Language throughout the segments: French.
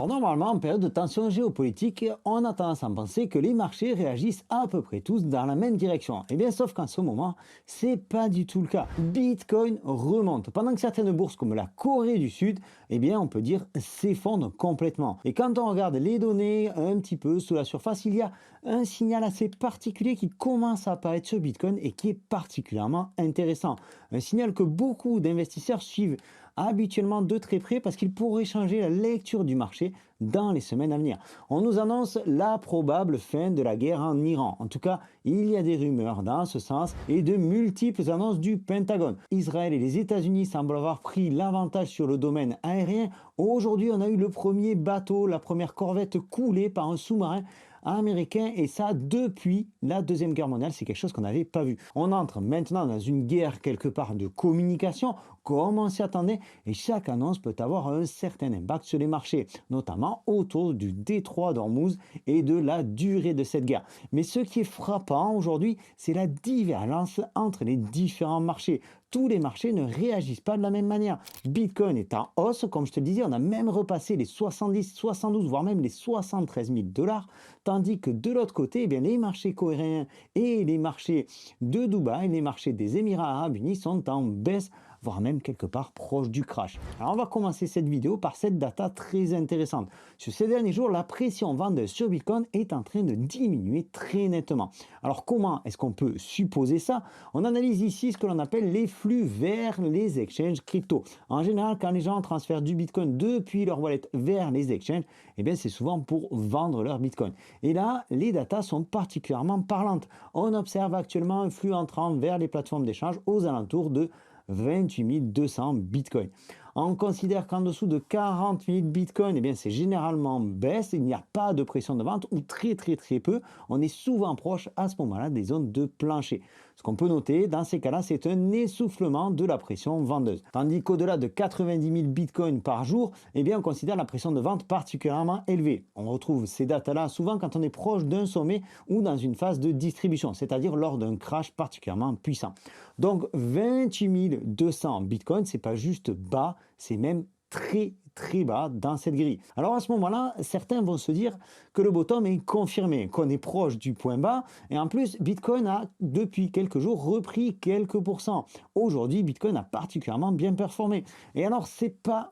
Alors normalement, en période de tension géopolitique, on a tendance à penser que les marchés réagissent à peu près tous dans la même direction. Et bien sauf qu'en ce moment, c'est pas du tout le cas. Bitcoin remonte, pendant que certaines bourses comme la Corée du Sud, eh bien on peut dire s'effondrent complètement. Et quand on regarde les données un petit peu sous la surface, il y a un signal assez particulier qui commence à apparaître sur Bitcoin et qui est particulièrement intéressant. Un signal que beaucoup d'investisseurs suivent habituellement de très près parce qu'il pourrait changer la lecture du marché dans les semaines à venir. On nous annonce la probable fin de la guerre en Iran. En tout cas, il y a des rumeurs dans ce sens et de multiples annonces du Pentagone. Israël et les États-Unis semblent avoir pris l'avantage sur le domaine aérien. Aujourd'hui, on a eu le premier bateau, la première corvette coulée par un sous-marin américain et ça depuis la Deuxième Guerre mondiale, c'est quelque chose qu'on n'avait pas vu. On entre maintenant dans une guerre quelque part de communication comme on s'y attendait et chaque annonce peut avoir un certain impact sur les marchés, notamment autour du détroit d'Ormuz et de la durée de cette guerre. Mais ce qui est frappant aujourd'hui, c'est la divergence entre les différents marchés. Tous les marchés ne réagissent pas de la même manière. Bitcoin est en hausse, comme je te le disais, on a même repassé les 70, 72, voire même les 73 000 dollars, tandis que de l'autre côté, eh bien, les marchés coréens et les marchés de Dubaï, les marchés des Émirats arabes unis sont en baisse, voire même quelque part proche du crash. Alors on va commencer cette vidéo par cette data très intéressante. Sur ces derniers jours, la pression vendeuse sur Bitcoin est en train de diminuer très nettement. Alors comment est-ce qu'on peut supposer ça? On analyse ici ce que l'on appelle les flux vers les exchanges crypto. En général, quand les gens transfèrent du Bitcoin depuis leur wallet vers les exchanges, eh bien c'est souvent pour vendre leur Bitcoin. Et là, les datas sont particulièrement parlantes. On observe actuellement un flux entrant vers les plateformes d'échange aux alentours de 28 200 bitcoins. On considère qu'en dessous de 40 000 bitcoins, eh bien c'est généralement baisse, il n'y a pas de pression de vente ou très peu. On est souvent proche à ce moment-là des zones de plancher. Ce qu'on peut noter dans ces cas-là, c'est un essoufflement de la pression vendeuse. Tandis qu'au-delà de 90 000 bitcoins par jour, eh bien on considère la pression de vente particulièrement élevée. On retrouve ces datas-là souvent quand on est proche d'un sommet ou dans une phase de distribution, c'est-à-dire lors d'un crash particulièrement puissant. Donc 28 200 bitcoins, c'est pas juste bas, c'est même très bas dans cette grille. Alors à ce moment-là, certains vont se dire que le bottom est confirmé, qu'on est proche du point bas et en plus Bitcoin a depuis quelques jours repris quelques pourcents. Aujourd'hui, Bitcoin a particulièrement bien performé. Et alors c'est pas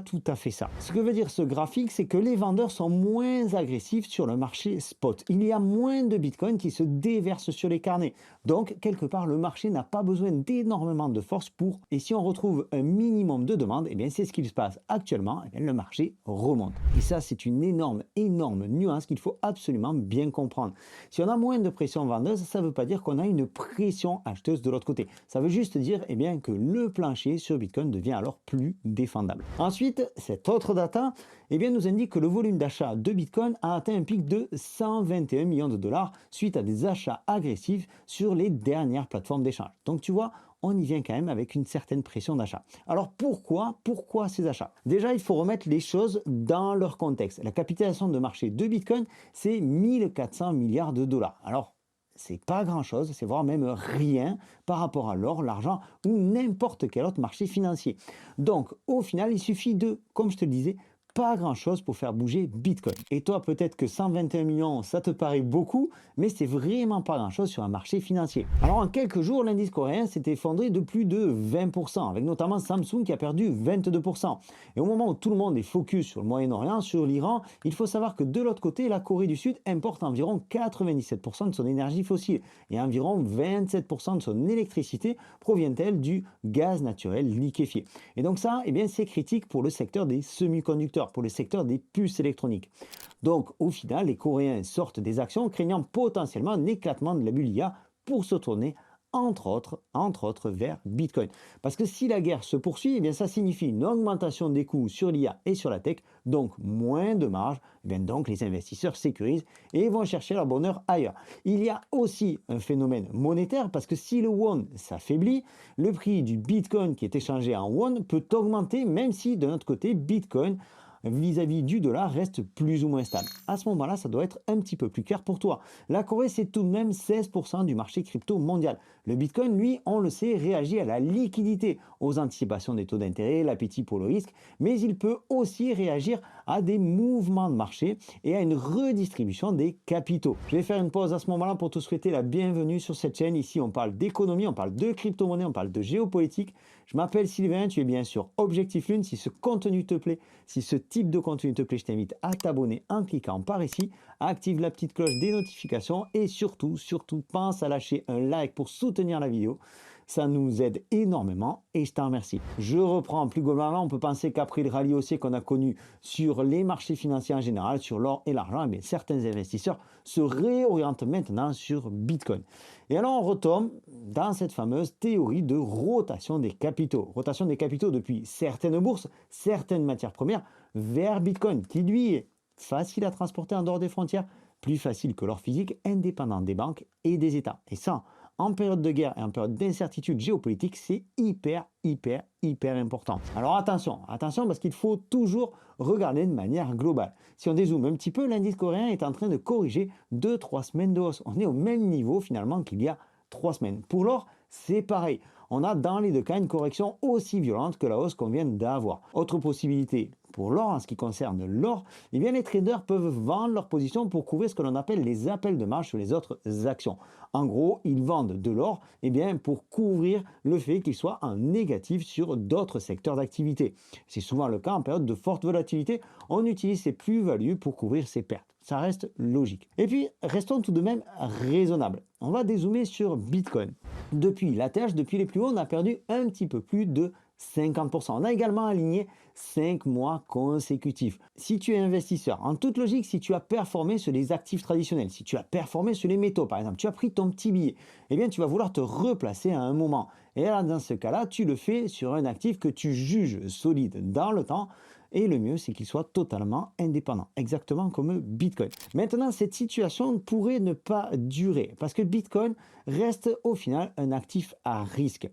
tout à fait ça. Ce que veut dire ce graphique, c'est que les vendeurs sont moins agressifs sur le marché spot. Il y a moins de Bitcoin qui se déversent sur les carnets. Donc quelque part le marché n'a pas besoin d'énormément de force pour et si on retrouve un minimum de demande, eh bien c'est ce qui se passe actuellement, eh bien, le marché remonte. Et ça, c'est une énorme nuance qu'il faut absolument bien comprendre. Si on a moins de pression vendeuse, ça ne veut pas dire qu'on a une pression acheteuse de l'autre côté. Ça veut juste dire eh bien, que le plancher sur Bitcoin devient alors plus défendable. Ensuite, cette autre data eh bien, nous indique que le volume d'achat de Bitcoin a atteint un pic de 121 millions de dollars suite à des achats agressifs sur les dernières plateformes d'échange. Donc tu vois, on y vient quand même avec une certaine pression d'achat. Alors pourquoi ces achats? Déjà, il faut remettre les choses dans leur contexte. La capitalisation de marché de Bitcoin, c'est 1400 milliards de dollars. Alors, c'est pas grand-chose, c'est voire même rien par rapport à l'or, l'argent ou n'importe quel autre marché financier. Donc, au final, il suffit de, comme je te le disais, pas grand chose pour faire bouger Bitcoin. Et toi, peut-être que 121 millions, ça te paraît beaucoup, mais c'est vraiment pas grand chose sur un marché financier. Alors en quelques jours, l'indice coréen s'est effondré de plus de 20%, avec notamment Samsung qui a perdu 22%. Et au moment où tout le monde est focus sur le Moyen-Orient, sur l'Iran, il faut savoir que de l'autre côté, la Corée du Sud importe environ 97% de son énergie fossile et environ 27% de son électricité provient-elle du gaz naturel liquéfié. Et donc ça, eh bien, c'est critique pour le secteur des semi-conducteurs, pour le secteur des puces électroniques. Donc au final, les Coréens sortent des actions craignant potentiellement un éclatement de la bulle IA pour se tourner entre autres vers Bitcoin. Parce que si la guerre se poursuit, eh bien ça signifie une augmentation des coûts sur l'IA et sur la tech, donc moins de marge, eh bien donc les investisseurs sécurisent et vont chercher leur bonheur ailleurs. Il y a aussi un phénomène monétaire parce que si le won s'affaiblit, le prix du Bitcoin qui est échangé en won peut augmenter même si de notre côté Bitcoin vis-à-vis du dollar reste plus ou moins stable. À ce moment-là, ça doit être un petit peu plus clair pour toi. La Corée, c'est tout de même 16% du marché crypto mondial. Le Bitcoin, lui, on le sait, réagit à la liquidité, aux anticipations des taux d'intérêt, l'appétit pour le risque, mais il peut aussi réagir à des mouvements de marché et à une redistribution des capitaux. Je vais faire une pause à ce moment-là pour te souhaiter la bienvenue sur cette chaîne. Ici, on parle d'économie, on parle de crypto-monnaie, on parle de géopolitique. Je m'appelle Sylvain, tu es bien sûr Objectif Lune. Si ce contenu te plaît, si ce type de contenu te plaît, je t'invite à t'abonner en cliquant par ici. Active la petite cloche des notifications et surtout, pense à lâcher un like pour soutenir la vidéo. Ça nous aide énormément et je t'en remercie. Je reprends plus globalement, on peut penser qu'après le rallye haussier qu'on a connu sur les marchés financiers en général, sur l'or et l'argent, eh certains investisseurs se réorientent maintenant sur Bitcoin. Et alors on retombe dans cette fameuse théorie de rotation des capitaux. Rotation des capitaux depuis certaines bourses, certaines matières premières vers Bitcoin, qui lui est facile à transporter en dehors des frontières, plus facile que l'or physique, indépendant des banques et des États. Et ça, en période de guerre et en période d'incertitude géopolitique, c'est hyper important. Alors attention parce qu'il faut toujours regarder de manière globale. Si on dézoome un petit peu, l'indice coréen est en train de corriger 2-3 semaines de hausse. On est au même niveau finalement qu'il y a 3 semaines. Pour l'or, c'est pareil. On a dans les deux cas une correction aussi violente que la hausse qu'on vient d'avoir. Autre possibilité pour l'or, en ce qui concerne l'or, eh bien les traders peuvent vendre leur position pour couvrir ce que l'on appelle les appels de marge sur les autres actions. En gros, ils vendent de l'or pour couvrir le fait qu'il soit en négatif sur d'autres secteurs d'activité. C'est souvent le cas en période de forte volatilité. On utilise ces plus-values pour couvrir ses pertes. Ça reste logique. Et puis, restons tout de même raisonnables. On va dézoomer sur Bitcoin. Depuis la tâche, depuis les plus hauts, on a perdu un petit peu plus de 50%. On a également aligné 5 mois consécutifs. Si tu es investisseur, en toute logique, si tu as performé sur les actifs traditionnels, si tu as performé sur les métaux par exemple, tu as pris ton petit billet, eh bien tu vas vouloir te replacer à un moment. Et là, dans ce cas-là, tu le fais sur un actif que tu juges solide dans le temps. Et le mieux, c'est qu'il soit totalement indépendant, exactement comme Bitcoin. Maintenant, cette situation pourrait ne pas durer parce que Bitcoin reste au final un actif à risque.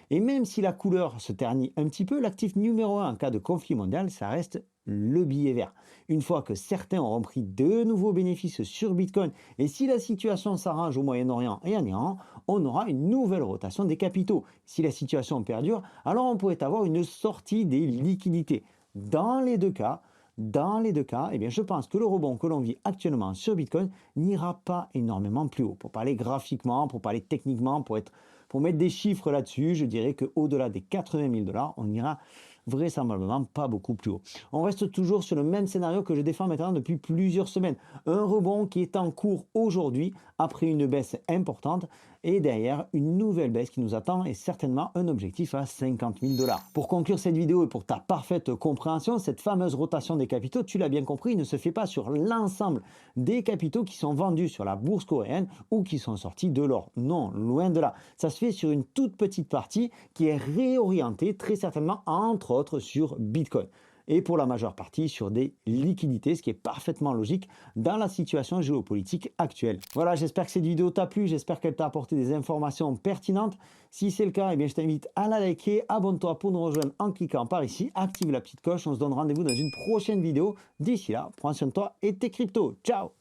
Et même si la couleur se ternit un petit peu, l'actif numéro 1 en cas de conflit mondial, ça reste le billet vert. Une fois que certains auront pris de nouveaux bénéfices sur Bitcoin, et si la situation s'arrange au Moyen-Orient et en Iran, on aura une nouvelle rotation des capitaux. Si la situation perdure, alors on pourrait avoir une sortie des liquidités. Dans les deux cas, eh bien, je pense que le rebond que l'on vit actuellement sur Bitcoin n'ira pas énormément plus haut. Pour parler graphiquement, pour parler techniquement, pour mettre des chiffres là-dessus, je dirais qu'au-delà des 80 000 $, on ira vraisemblablement pas beaucoup plus haut. On reste toujours sur le même scénario que je défends maintenant depuis plusieurs semaines. Un rebond qui est en cours aujourd'hui après une baisse importante et derrière une nouvelle baisse qui nous attend et certainement un objectif à 50 000 $. Pour conclure cette vidéo et pour ta parfaite compréhension, cette fameuse rotation des capitaux, tu l'as bien compris, ne se fait pas sur l'ensemble des capitaux qui sont vendus sur la bourse coréenne ou qui sont sortis de l'or. Non, loin de là. Ça se fait sur une toute petite partie qui est réorientée très certainement entre autres sur Bitcoin. Et pour la majeure partie sur des liquidités, ce qui est parfaitement logique dans la situation géopolitique actuelle. Voilà, j'espère que cette vidéo t'a plu, j'espère qu'elle t'a apporté des informations pertinentes. Si c'est le cas, eh bien, je t'invite à la liker, abonne-toi pour nous rejoindre en cliquant par ici, active la petite cloche, on se donne rendez-vous dans une prochaine vidéo. D'ici là, prends soin de toi et tes cryptos. Ciao!